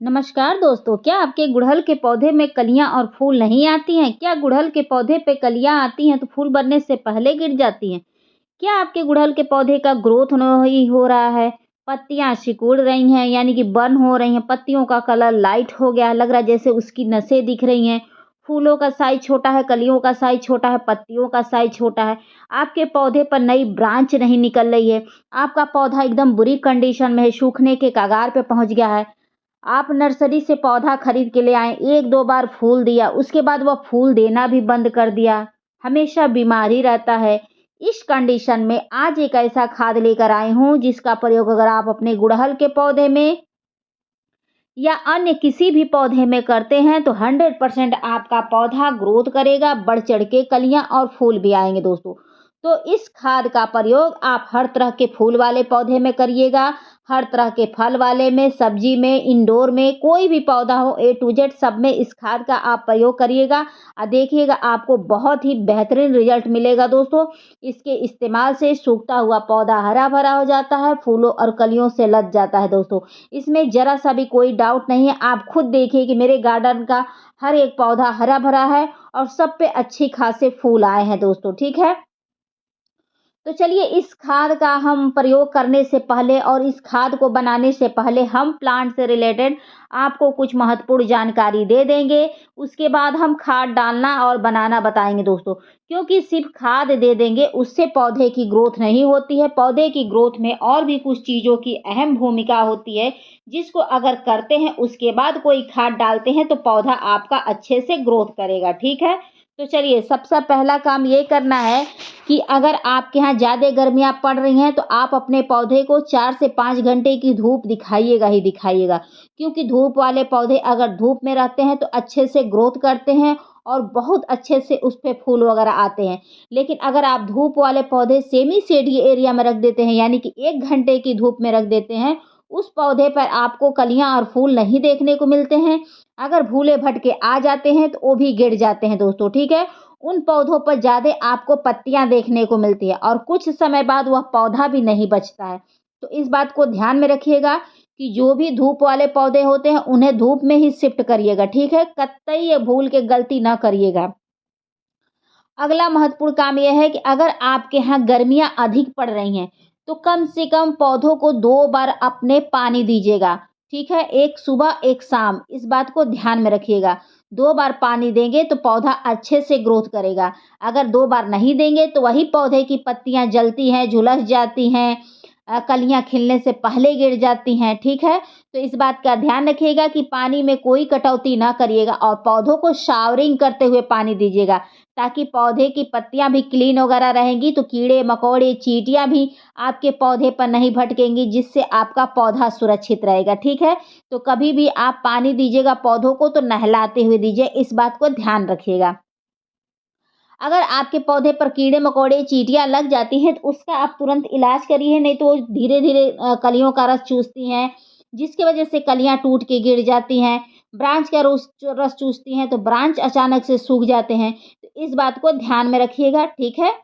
नमस्कार दोस्तों, क्या आपके गुड़हल के पौधे में कलियां और फूल नहीं आती हैं? क्या गुड़हल के पौधे पे कलियां आती हैं तो फूल बनने से पहले गिर जाती हैं? क्या आपके गुड़हल के पौधे का ग्रोथ नहीं हो रहा है? पत्तियां सिकुड़ रही हैं यानी कि बर्न हो रही हैं, पत्तियों का कलर लाइट हो गया है, लग रहा है जैसे उसकी नसें दिख रही हैं, फूलों का साइज छोटा है, कलियों का साइज छोटा है, पत्तियों का साइज छोटा है, आपके पौधे पर नई ब्रांच नहीं निकल रही है, आपका पौधा एकदम बुरी कंडीशन में है, सूखने के कगार पे पहुंच गया है। आप नर्सरी से पौधा खरीद के ले आए, 1-2 बार फूल दिया, उसके बाद वह फूल देना भी बंद कर दिया, हमेशा बीमार ही रहता है। इस कंडीशन में आज एक ऐसा खाद लेकर आई हूँ जिसका प्रयोग अगर आप अपने गुड़हल के पौधे में या अन्य किसी भी पौधे में करते हैं तो 100% आपका पौधा ग्रोथ करेगा, बढ़ चढ़ के कलियां और फूल भी आएंगे दोस्तों। तो इस खाद का प्रयोग आप हर तरह के फूल वाले पौधे में करिएगा, हर तरह के फल वाले में, सब्जी में, इंडोर में, कोई भी पौधा हो ए टू जेड सब में इस खाद का आप प्रयोग करिएगा और देखिएगा आपको बहुत ही बेहतरीन रिजल्ट मिलेगा दोस्तों। इसके इस्तेमाल से सूखता हुआ पौधा हरा भरा हो जाता है, फूलों और कलियों से लद जाता है दोस्तों। इसमें ज़रा सा भी कोई डाउट नहीं है। आप खुद देखिए कि मेरे गार्डन का हर एक पौधा हरा-भरा है और सब पे अच्छी खासे फूल आए हैं दोस्तों, ठीक है? तो चलिए इस खाद का हम प्रयोग करने से पहले और इस खाद को बनाने से पहले हम प्लांट से रिलेटेड आपको कुछ महत्वपूर्ण जानकारी दे देंगे। उसके बाद हम खाद डालना और बनाना बताएँगे दोस्तों। क्योंकि सिर्फ़ खाद दे देंगे उससे पौधे की ग्रोथ नहीं होती है। पौधे की ग्रोथ में और भी कुछ चीज़ों की अहम भूमिका होती है, जिसको अगर करते हैं उसके बाद कोई खाद डालते हैं तो पौधा आपका अच्छे से ग्रोथ करेगा, ठीक है? तो चलिए सबसे पहला काम ये करना है कि अगर आपके यहाँ ज़्यादा गर्मियाँ पड़ रही हैं तो आप अपने पौधे को 4 से 5 घंटे की धूप दिखाइएगा ही दिखाइएगा। क्योंकि धूप वाले पौधे अगर धूप में रहते हैं तो अच्छे से ग्रोथ करते हैं और बहुत अच्छे से उस पे फूल वगैरह आते हैं। लेकिन अगर आप धूप वाले पौधे सेमी शेडी एरिया में रख देते हैं यानी कि 1 घंटे की धूप में रख देते हैं, उस पौधे पर आपको कलियाँ और फूल नहीं देखने को मिलते हैं। अगर भूले-भटके आ जाते हैं तो वो भी गिर जाते हैं दोस्तों, ठीक है? उन पौधों पर ज़्यादा आपको पत्तियाँ देखने को मिलती है और कुछ समय बाद वह पौधा भी नहीं बचता है। तो इस बात को ध्यान में रखिएगा कि जो भी धूप वाले पौधे होते हैं उन्हें धूप में ही शिफ्ट करिएगा, ठीक है? कतई ये भूल के गलती ना करिएगा। अगला महत्वपूर्ण काम यह है कि अगर आपके यहाँ गर्मियाँ अधिक पड़ रही हैं, तो कम से कम पौधों को 2 बार अपने पानी दीजिएगा, ठीक है? एक सुबह, एक शाम, इस बात को ध्यान में रखिएगा। 2 बार पानी देंगे तो पौधा अच्छे से ग्रोथ करेगा। अगर 2 बार नहीं देंगे तो वही पौधे की पत्तियाँ जलती हैं, झुलस जाती हैं, कलियाँ खिलने से पहले गिर जाती हैं, ठीक है? तो इस बात का ध्यान रखिएगा कि पानी में कोई कटौती ना करिएगा और पौधों को शावरिंग करते हुए पानी दीजिएगा। ताकि पौधे की पत्तियाँ भी क्लीन वगैरह रहेंगी तो कीड़े-मकोड़े, चींटियाँ भी आपके पौधे पर नहीं भटकेंगी जिससे आपका पौधा सुरक्षित रहेगा, ठीक है? तो कभी भी आप पानी दीजिएगा पौधों को तो नहलाते हुए दीजिए, इस बात को ध्यान रखिएगा। अगर आपके पौधे पर कीड़े-मकोड़े, चींटियाँ लग जाती हैं तो उसका आप तुरंत इलाज करिए, नहीं तो वो धीरे-धीरे कलियों का रस चूसती हैं, जिसकी वजह से कलियाँ टूट के गिर जाती हैं। ब्रांच का रस चूसती हैं तो ब्रांच अचानक से सूख जाते हैं। तो इस बात को ध्यान में रखिएगा, ठीक है?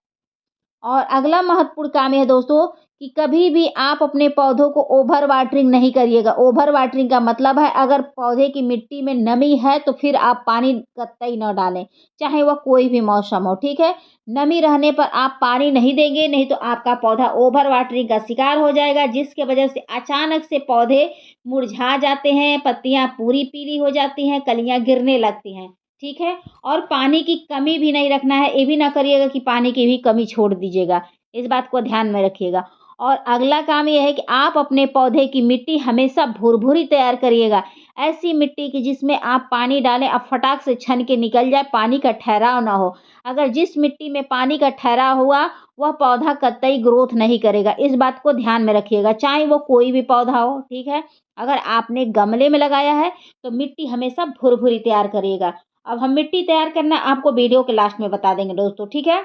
और अगला महत्वपूर्ण काम ये है दोस्तों कि कभी भी आप अपने पौधों को ओवर वाटरिंग नहीं करिएगा। ओवर वाटरिंग का मतलब है अगर पौधे की मिट्टी में नमी है तो फिर आप पानी कतई न डालें, चाहे वह कोई भी मौसम हो, ठीक है? नमी रहने पर आप पानी नहीं देंगे, नहीं तो आपका पौधा ओवर वाटरिंग का शिकार हो जाएगा, जिसकी वजह से अचानक से पौधे मुरझा जाते हैं, पत्तियाँ पूरी पीली हो जाती हैं, कलियाँ गिरने लगती हैं, ठीक है? और पानी की कमी भी नहीं रखना है, ये भी ना करिएगा कि पानी की भी कमी छोड़ दीजिएगा। इस बात को ध्यान में रखिएगा। और अगला काम ये है कि आप अपने पौधे की मिट्टी हमेशा भुरभुरी तैयार करिएगा। ऐसी मिट्टी कि जिसमें आप पानी डालें अब फटाक से छन के निकल जाए, पानी का ठहराव ना हो। अगर जिस मिट्टी में पानी का ठहराव हुआ, वह पौधा कतई ग्रोथ नहीं करेगा। इस बात को ध्यान में रखिएगा, चाहे वो कोई भी पौधा हो, ठीक है? अगर आपने गमले में लगाया है, तो मिट्टी हमेशा भुरभुरी तैयार करिएगा। अब हम मिट्टी तैयार करना आपको वीडियो के लास्ट में बता देंगे दोस्तों, ठीक है?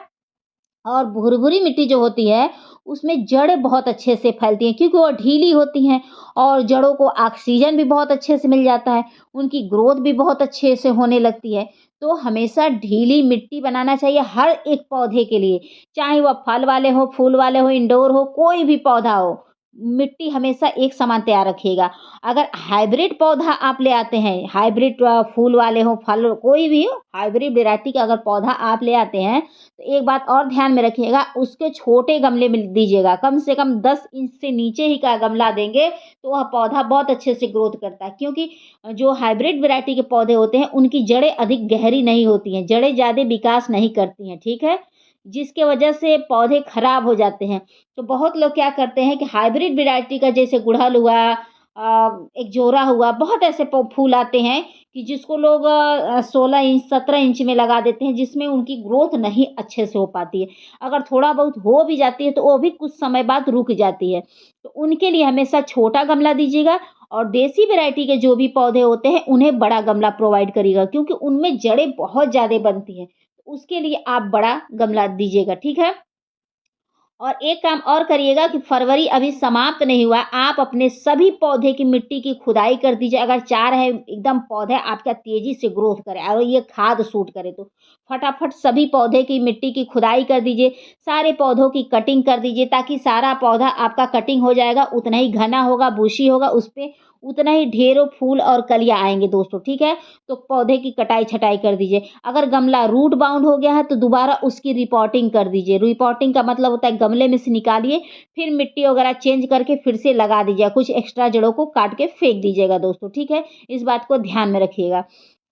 और भुरभुरी मिट्टी जो होती है, उसमें जड़ें बहुत अच्छे से फैलती हैं क्योंकि वो ढीली होती हैं और जड़ों को ऑक्सीजन भी बहुत अच्छे से मिल जाता है, उनकी ग्रोथ भी बहुत अच्छे से होने लगती है। तो हमेशा ढीली मिट्टी बनाना चाहिए हर एक पौधे के लिए, चाहे वह फल वाले हों, फूल वाले हों, इंडोर हो, कोई भी पौधा हो। मिट्टी हमेशा एक समान तैयार रखिएगा। अगर हाइब्रिड पौधा आप ले आते हैं, हाइब्रिड फूल वाले हों, फल कोई भी हो, हाइब्रिड वैरायटी का अगर पौधा आप ले आते हैं, तो एक बात और ध्यान में रखिएगा, उसके छोटे गमले में दीजिएगा। कम से कम 10 इंच से नीचे ही का गमला देंगे, तो वह पौधा बहुत अच्छे से ग्रोथ करता है। क्योंकि जो हाइब्रिड वैरायटी के पौधे होते हैं, उनकी जड़ें अधिक गहरी नहीं होती हैं, जड़ें ज़्यादा विकास नहीं करती हैं, ठीक है? जिसके वजह से पौधे खराब हो जाते हैं। तो बहुत लोग क्या करते हैं कि हाइब्रिड वैरायटी का, जैसे गुड़हल हुआ, एक जोरा हुआ, बहुत ऐसे फूल आते हैं कि जिसको लोग 16 इंच 17 इंच में लगा देते हैं, जिसमें उनकी ग्रोथ नहीं अच्छे से हो पाती है। अगर थोड़ा बहुत हो भी जाती है तो वो भी कुछ समय बाद रुक जाती है। तो उनके लिए हमेशा छोटा गमला दीजिएगा, और देसी वैरायटी के जो भी पौधे होते हैं उन्हें बड़ा गमला प्रोवाइड करिएगा, क्योंकि उनमें जड़ें बहुत ज़्यादा बनती हैं। तो उसके लिए आप बड़ा गमला दीजिएगा, ठीक है? और एक काम और करिएगा कि फरवरी अभी समाप्त नहीं हुआ, आप अपने सभी पौधे की मिट्टी की खुदाई कर दीजिए। अगर चाह रहे हैं एकदम पौधे आपका तेज़ी से ग्रोथ करे और ये खाद सूट करे, तो फटाफट सभी पौधे की मिट्टी की खुदाई कर दीजिए। सारे पौधों की कटिंग कर दीजिए, ताकि सारा पौधा आपका कटिंग हो जाएगा, उतना ही घना होगा, बुशी होगा, उसपे उतना ही ढेरों फूल और कलियाँ आएँगे दोस्तों, ठीक है? तो पौधे की कटाई-छँटाई कर दीजिए। अगर गमला रूट बाउंड हो गया है, तो दोबारा उसकी रिपॉटिंग कर दीजिए। रिपॉटिंग का मतलब होता है गमले में से निकालिए, फिर मिट्टी वगैरह चेंज करके फिर से लगा दीजिए। कुछ एक्स्ट्रा जड़ों को काट के फेंक दीजिएगा दोस्तों, ठीक है? इस बात को ध्यान में रखिएगा।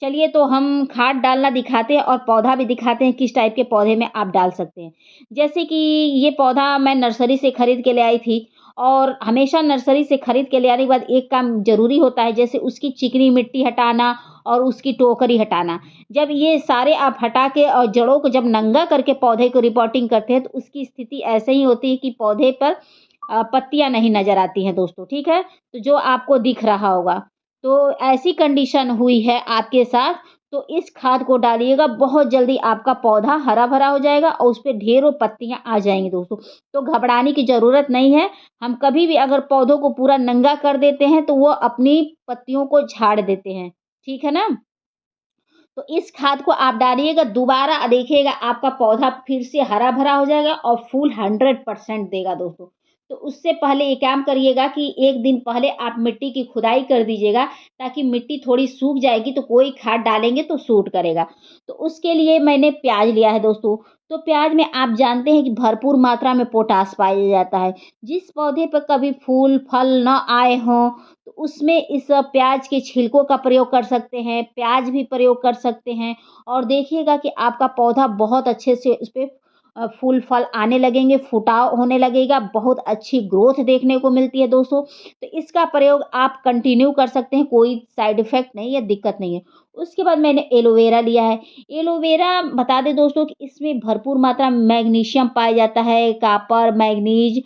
चलिए, तो हम खाद डालना दिखाते हैं और पौधा भी दिखाते हैं, किस टाइप के पौधे में आप डाल सकते हैं। जैसे कि ये पौधा मैं नर्सरी से खरीद के ले आई थी, और हमेशा नर्सरी से खरीद के ले आने के बाद एक काम ज़रूरी होता है, जैसे उसकी चिकनी मिट्टी हटाना और उसकी टोकरी हटाना। जब ये सारे आप हटा के और जड़ों को जब नंगा करके पौधे को रिपोर्टिंग करते हैं, तो उसकी स्थिति ऐसे ही होती है कि पौधे पर पत्तियाँ नहीं नज़र आती हैं दोस्तों, ठीक है? तो जो आपको दिख रहा होगा। तो ऐसी कंडीशन हुई है आपके साथ, तो इस खाद को डालिएगा, बहुत जल्दी आपका पौधा हरा-भरा हो जाएगा और उसपे ढेरों पत्तियाँ आ जाएँगी दोस्तों। तो घबराने की ज़रूरत नहीं है। हम कभी भी अगर पौधों को पूरा नंगा कर देते हैं, तो वो अपनी पत्तियों को झाड़ देते हैं। ठीक है ना? तो इस खाद को आप डालिएगा, दोबारा देखिएगा आपका पौधा फिर से हरा-भरा हो जाएगा और फूल 100% देगा दोस्तों। तो उससे पहले ये काम करिएगा कि 1 दिन पहले आप मिट्टी की खुदाई कर दीजिएगा, ताकि मिट्टी थोड़ी सूख जाएगी तो कोई खाद डालेंगे तो सूट करेगा। तो उसके लिए मैंने प्याज़ लिया है दोस्तों। तो प्याज़ में आप जानते हैं कि भरपूर मात्रा में पोटाश पाया जाता है। जिस पौधे पर कभी फूल, फल ना आए हों, तो उसमें इस प्याज के छिलकों का प्रयोग कर सकते हैं, प्याज भी प्रयोग कर सकते हैं, और देखिएगा कि आपका पौधा बहुत अच्छे से उसपे फूल फल आने लगेंगे, फुटाव होने लगेगा, बहुत अच्छी ग्रोथ देखने को मिलती है दोस्तों। तो इसका प्रयोग आप कंटिन्यू कर सकते हैं, कोई साइड इफ़ेक्ट नहीं है, दिक्कत नहीं है। उसके बाद मैंने एलोवेरा लिया है। एलोवेरा बता दें दोस्तों कि इसमें भरपूर मात्रा में मैग्नीशियम पाया जाता है, copper, manganese,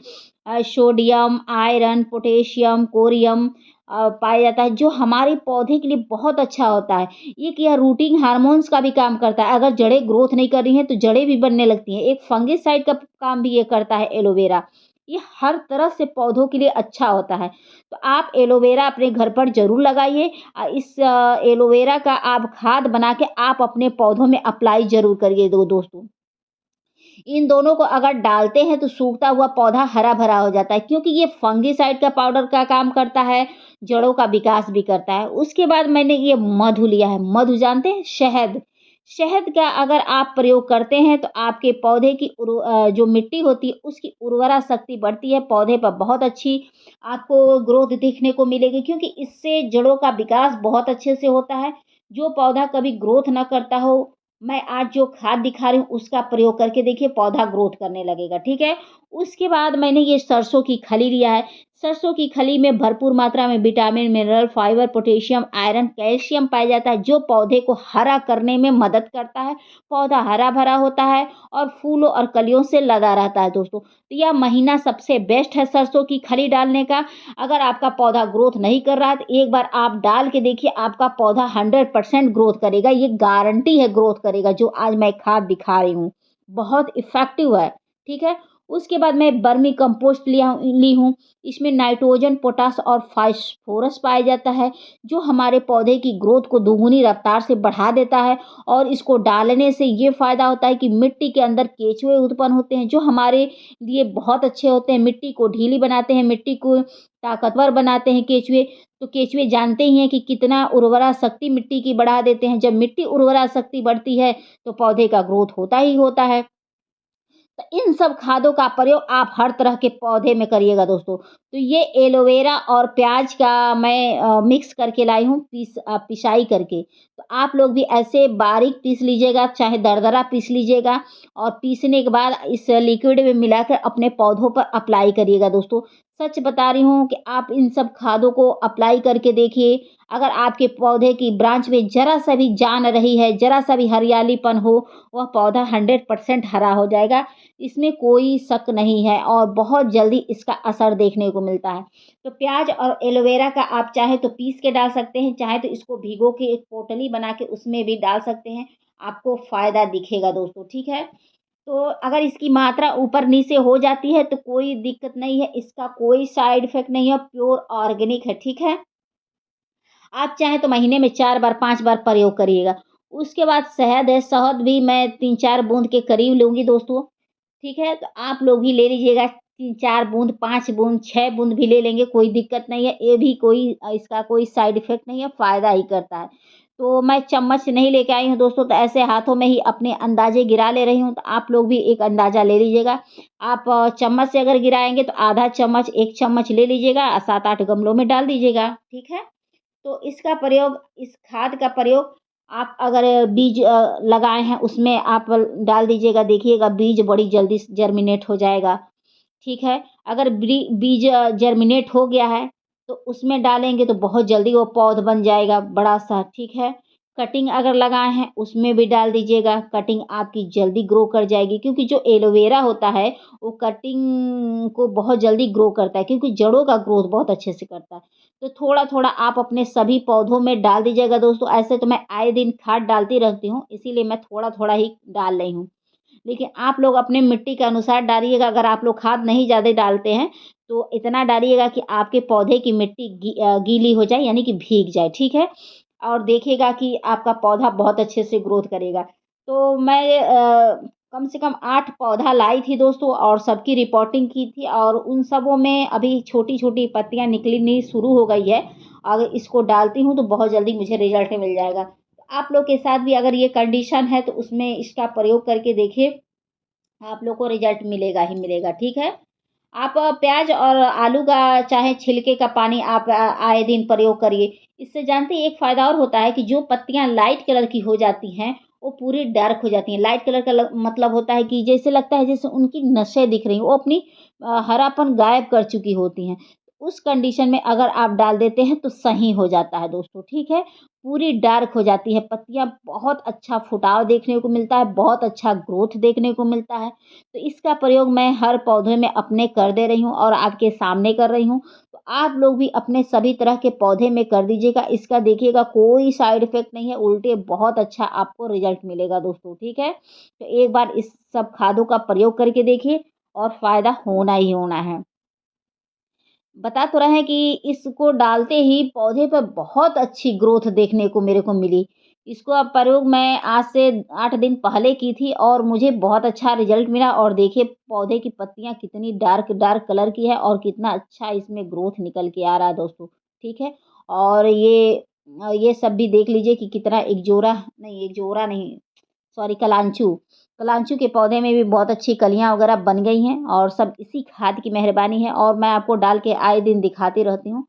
sodium, iron, potassium, कोरियम पाया जाता है, जो हमारे पौधे के लिए बहुत अच्छा होता है। ये क्या रूटिंग हार्मोन्स का भी काम करता है। अगर जड़ें ग्रोथ नहीं कर रही हैं, तो जड़ें भी बनने लगती हैं। एक फंगिसाइड का काम भी ये करता है एलोवेरा। ये हर तरह से पौधों के लिए अच्छा होता है। तो आप एलोवेरा अपने घर पर ज़रूर लगाइए। इस एलोवेरा का आप खाद बना के आप अपने पौधों में अप्लाई ज़रूर करिए दोस्तों। इन दोनों को अगर डालते हैं तो सूखता हुआ पौधा हरा-भरा हो जाता है, क्योंकि ये फंगिसाइड का पाउडर का काम करता है, जड़ों का विकास भी करता है। उसके बाद मैंने ये मधु लिया है। मधु जानते हैं? शहद। शहद का अगर आप प्रयोग करते हैं, तो आपके पौधे की जो मिट्टी होती है उसकी उर्वरा शक्ति बढ़ती है, पौधे पर बहुत अच्छी आपको ग्रोथ देखने को मिलेगी, क्योंकि इससे जड़ों का विकास बहुत अच्छे से होता है। जो पौधा कभी ग्रोथ ना करता हो, मैं आज जो खाद दिखा रही हूँ उसका प्रयोग करके देखिए, पौधा ग्रोथ करने लगेगा, ठीक है? उसके बाद मैंने ये सरसों की खली लिया है। सरसों की खली में भरपूर मात्रा में vitamin, mineral, fibre, potassium, iron, calcium पाया जाता है, जो पौधे को हरा करने में मदद करता है। पौधा हरा-भरा होता है और फूलों और कलियों से लदा रहता है दोस्तों। तो यह महीना सबसे बेस्ट है सरसों की खली डालने का। अगर आपका पौधा ग्रोथ नहीं कर रहा है, तो एक बार आप डाल के देखिए, आपका पौधा 100% ग्रोथ करेगा। ये गारंटी है ग्रोथ करेगा, जो आज मैं खाद दिखा रही हूँ। बहुत इफ़ेक्टिव है, ठीक है? उसके बाद मैं वर्मी कंपोस्ट ली हूँ। इसमें नाइट्रोजन, पोटाश और फास्फोरस पाया जाता है, जो हमारे पौधे की ग्रोथ को दोगुनी रफ्तार से बढ़ा देता है। और इसको डालने से ये फ़ायदा होता है कि मिट्टी के अंदर केचुए उत्पन्न होते हैं, जो हमारे लिए बहुत अच्छे होते हैं। मिट्टी को ढीली बनाते हैं, मिट्टी को ताकतवर बनाते हैं केचुए। तो केचुए जानते ही हैं कि कितना उर्वरा शक्ति मिट्टी की बढ़ा देते हैं। जब मिट्टी उर्वरा शक्ति बढ़ती है, तो पौधे का ग्रोथ होता ही होता है। तो इन सब खादों का प्रयोग आप हर तरह के पौधे में करिएगा दोस्तों। तो ये एलोवेरा और प्याज का मैं मिक्स करके लाई हूँ, पिसाई करके। तो आप लोग भी ऐसे बारीक पीस लीजिएगा, चाहे दरदरा पीस लीजिएगा, और पीसने के बाद इस लिक्विड में मिलाकर अपने पौधों पर अप्लाई करिएगा दोस्तों। सच बता रही हूँ कि आप इन सब खादों को अप्लाई करके देखिए। अगर आपके पौधे की ब्रांच में ज़रा सा भी जान रही है, ज़रा सा भी हरियालीपन हो, वह पौधा 100% हरा हो जाएगा। इसमें कोई शक नहीं है और बहुत जल्दी इसका असर देखने को मिलता है। तो प्याज और एलोवेरा का आप चाहे तो पीस के डाल सकते हैं, चाहे तो इसको भिगो के एक पोटली बना के उसमें भी डाल सकते हैं। आपको फ़ायदा दिखेगा दोस्तों, ठीक है? तो अगर इसकी मात्रा ऊपर-नीचे हो जाती है तो कोई दिक्कत नहीं है, इसका कोई साइड इफ़ेक्ट नहीं है, प्योर ऑर्गेनिक है, ठीक है? आप चाहें तो महीने में 4 बार, 5 बार प्रयोग करिएगा। उसके बाद शहद है, शहद भी मैं 3-4 बूँद के करीब लूँगी दोस्तों। ठीक है? तो आप लोग भी ले लीजिएगा 3-4 बूँद, 5 बूँद, 6 बूँद भी ले लेंगे, कोई दिक्कत नहीं है। ये भी कोई इसका कोई साइड इफ़ेक्ट नहीं है, फ़ायदा ही करता है। तो मैं चम्मच नहीं लेके आई हूँ दोस्तों, तो ऐसे हाथों में ही अपने अंदाज़े गिरा ले रही हूँ, तो आप लोग भी एक अंदाज़ा ले लीजिएगा। आप चम्मच से अगर गिराएँगे तो आधा चम्मच, 1 चम्मच ले लीजिएगा, 7-8 गमलों में डाल दीजिएगा। ठीक है? तो इसका प्रयोग, इस खाद का प्रयोग आप अगर बीज लगाए हैं उसमें आप डाल दीजिएगा, देखिएगा बीज बड़ी जल्दी जर्मिनेट हो जाएगा। ठीक है? अगर बीज जर्मिनेट हो गया है, तो उसमें डालेंगे तो बहुत जल्दी वो पौध बन जाएगा बड़ा-सा, ठीक है? कटिंग अगर लगाए हैं, उसमें भी डाल दीजिएगा, कटिंग आपकी जल्दी ग्रो कर जाएगी, क्योंकि जो एलोवेरा होता है, वो कटिंग को बहुत जल्दी ग्रो करता है, क्योंकि जड़ों का ग्रोथ बहुत अच्छे से करता है। तो थोड़ा-थोड़ा आप अपने सभी पौधों में डाल दीजिएगा दोस्तों। ऐसे तो मैं आए दिन खाद डालती रहती हूँ, इसीलिए मैं थोड़ा-थोड़ा ही डाल रही हूँ। लेकिन आप लोग अपने मिट्टी के अनुसार डालिएगा। अगर आप लोग खाद नहीं ज़्यादा डालते हैं, तो इतना डालिएगा कि आपके पौधे की मिट्टी गीली हो जाए, यानी कि भीग जाए, ठीक है? और देखिएगा कि आपका पौधा बहुत अच्छे से ग्रोथ करेगा। तो मैं कम से कम 8 पौधा लाई थी दोस्तों, और सबकी रिपोर्टिंग की थी, और उन सबों में अभी छोटी-छोटी पत्तियाँ निकलनी शुरू हो गई है। अगर इसको डालती हूँ तो बहुत जल्दी मुझे रिज़ल्ट मिल जाएगा। आप लोग के साथ भी अगर ये कंडीशन है तो उसमें इसका प्रयोग करके देखिए, आप लोग को रिजल्ट मिलेगा ही मिलेगा, ठीक है? आप प्याज और आलू का चाहे छिलके का पानी आप आए दिन प्रयोग करिए। इससे जानते हैं एक फ़ायदा और होता है कि जो पत्तियाँ लाइट कलर की हो जाती हैं, वो पूरी डार्क हो जाती हैं। लाइट कलर का मतलब होता है कि जैसे लगता है जैसे उनकी नसें दिख रही हैं, वो अपनी हरापन गायब कर चुकी होती हैं। उस कंडीशन में अगर आप डाल देते हैं तो सही हो जाता है दोस्तों, ठीक है? पूरी डार्क हो जाती है पत्तियाँ, बहुत अच्छा फुटाव देखने को मिलता है, बहुत अच्छा ग्रोथ देखने को मिलता है। तो इसका प्रयोग मैं हर पौधे में अपने कर दे रही हूँ और आपके सामने कर रही हूँ। तो आप लोग भी अपने सभी तरह के पौधे में कर दीजिएगा। इसका देखिएगा कोई साइड इफ़ेक्ट नहीं है, उल्टे बहुत अच्छा आपको रिज़ल्ट मिलेगा दोस्तों, ठीक है? तो एक बार इस सब खादों का प्रयोग करके देखिए, और फ़ायदा होना ही होना है। बता तो रहे हैं कि इसको डालते ही पौधे पे बहुत अच्छी ग्रोथ देखने को मेरे को मिली। इसको अब प्रयोग मैं आज से 8 दिन पहले की थी, और मुझे बहुत अच्छा रिज़ल्ट मिला, और देखिए पौधे की पत्तियाँ कितनी डार्क डार्क कलर की है और कितना अच्छा इसमें ग्रोथ निकल के आ रहा है दोस्तों, ठीक है? और ये सब भी देख लीजिए कि कितना एक जोरा नहीं, सॉरी, कलांचू। कलांचू के पौधे में भी बहुत अच्छी कलियाँ वगैरह बन गई हैं, और सब इसी खाद की मेहरबानी है, और मैं आपको डाल के आए दिन दिखाती रहती हूँ।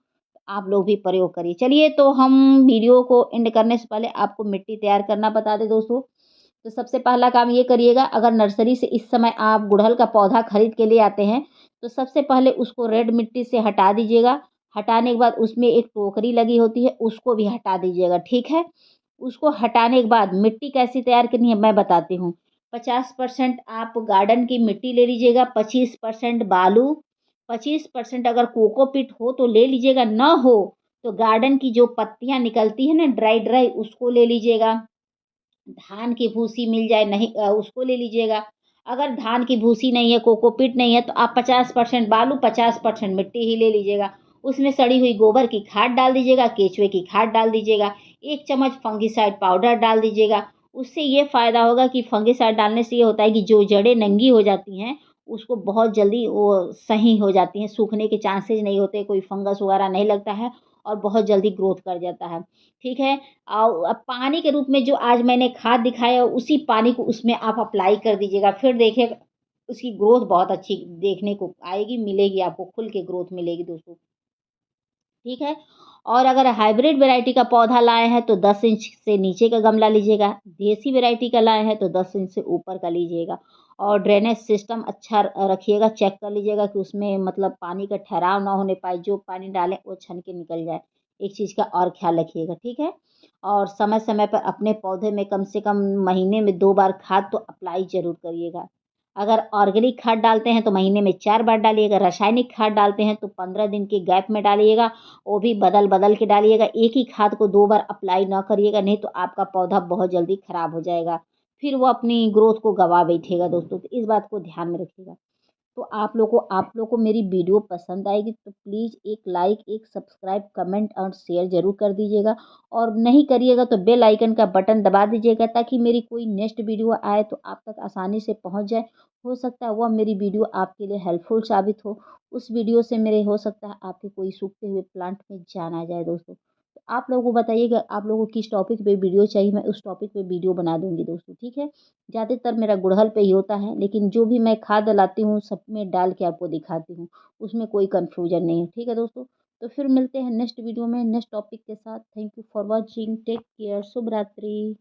आप लोग भी प्रयोग करिए। चलिए, तो हम वीडियो को एंड करने से पहले आपको मिट्टी तैयार करना बता दें दोस्तों। तो सबसे पहला काम ये करिएगा, अगर नर्सरी से इस समय आप गुड़हल का पौधा खरीद के ले आते हैं, तो सबसे पहले उसको रेड मिट्टी से हटा दीजिएगा। हटाने के बाद उसमें एक टोकरी लगी होती है, उसको भी हटा दीजिएगा, ठीक है? उसको हटाने के बाद मिट्टी कैसी तैयार करनी है मैं बताती हूँ। 50% आप गार्डन की मिट्टी ले लीजिएगा, 25% बालू, 25% अगर कोकोपीट हो तो ले लीजिएगा, ना हो तो गार्डन की जो पत्तियाँ निकलती हैं ना ड्राई ड्राई, उसको ले लीजिएगा। धान की भूसी मिल जाए, नहीं उसको ले लीजिएगा। अगर धान की भूसी नहीं है, कोकोपीट नहीं है, तो आप 50% बालू, 50% मिट्टी ही ले लीजिएगा। उसमें सड़ी हुई गोबर की खाद डाल दीजिएगा, केचुए की खाद डाल दीजिएगा, 1 चम्मच फंगिसाइड पाउडर डाल दीजिएगा। उससे ये फ़ायदा होगा कि फंगिसाइड डालने से ये होता है कि जो जड़ें नंगी हो जाती हैं, उसको बहुत जल्दी वो सही हो जाती हैं, सूखने के चांसेज़ नहीं होते, कोई फंगस वगैरह नहीं लगता है और बहुत जल्दी ग्रोथ कर जाता है। ठीक है? अब पानी के रूप में जो आज मैंने खाद दिखाया, उसी पानी को उसमें आप अप्लाई कर दीजिएगा। फिर देखिएगा उसकी ग्रोथ बहुत अच्छी देखने को आएगी, मिलेगी आपको, खुल के ग्रोथ मिलेगी दोस्तों। ठीक है? और अगर हाइब्रिड वैरायटी का पौधा लाए हैं तो 10 इंच से नीचे का गमला लीजिएगा। देसी वैरायटी का लाए हैं तो 10 इंच से ऊपर का लीजिएगा। और ड्रेनेज सिस्टम अच्छा रखिएगा, चेक कर लीजिएगा कि उसमें मतलब पानी का ठहराव ना होने पाए, जो पानी डालें वो छन के निकल जाए। एक चीज़ का और ख़्याल रखिएगा, ठीक है? और समय-समय पर अपने पौधे में कम से कम महीने में 2 बार खाद तो अप्लाई ज़रूर करिएगा। अगर ऑर्गेनिक खाद डालते हैं तो महीने में 4 बार डालिएगा, रासायनिक खाद डालते हैं तो 15 दिन के गैप में डालिएगा, वो भी बदल-बदल के डालिएगा। एक ही खाद को 2 बार अप्लाई ना करिएगा, नहीं तो आपका पौधा बहुत जल्दी खराब हो जाएगा। फिर वो अपनी ग्रोथ को गँवा बैठेगा दोस्तों, तो इस बात को ध्यान में रखिएगा। तो आप लोग को मेरी वीडियो पसंद आएगी तो प्लीज़ एक लाइक, एक सब्सक्राइब, कमेंट और शेयर ज़रूर कर दीजिएगा। और नहीं करिएगा तो बेल आइकन का बटन दबा दीजिएगा, ताकि मेरी कोई नेक्स्ट वीडियो आए तो आप तक आसानी से पहुँच जाए। हो सकता है वह मेरी वीडियो आपके लिए हेल्पफुल साबित हो। उस वीडियो से मेरे हो सकता है आपके कोई सूखते हुए प्लांट में जान आ जाए दोस्तों। तो आप लोगों को बताइएगा आप लोगों को किस टॉपिक पे वीडियो चाहिए, मैं उस टॉपिक पे वीडियो बना दूँगी दोस्तों, ठीक है? ज़्यादातर मेरा गुड़हल पे ही होता है, लेकिन जो भी मैं खाद लाती हूँ सब में डाल के आपको दिखाती हूँ, उसमें कोई कन्फ्यूजन नहीं है, ठीक है दोस्तों? तो फिर मिलते हैं नेक्स्ट वीडियो में नेक्स्ट टॉपिक के साथ। Thank you for watching, take care, शुभ रात्रि।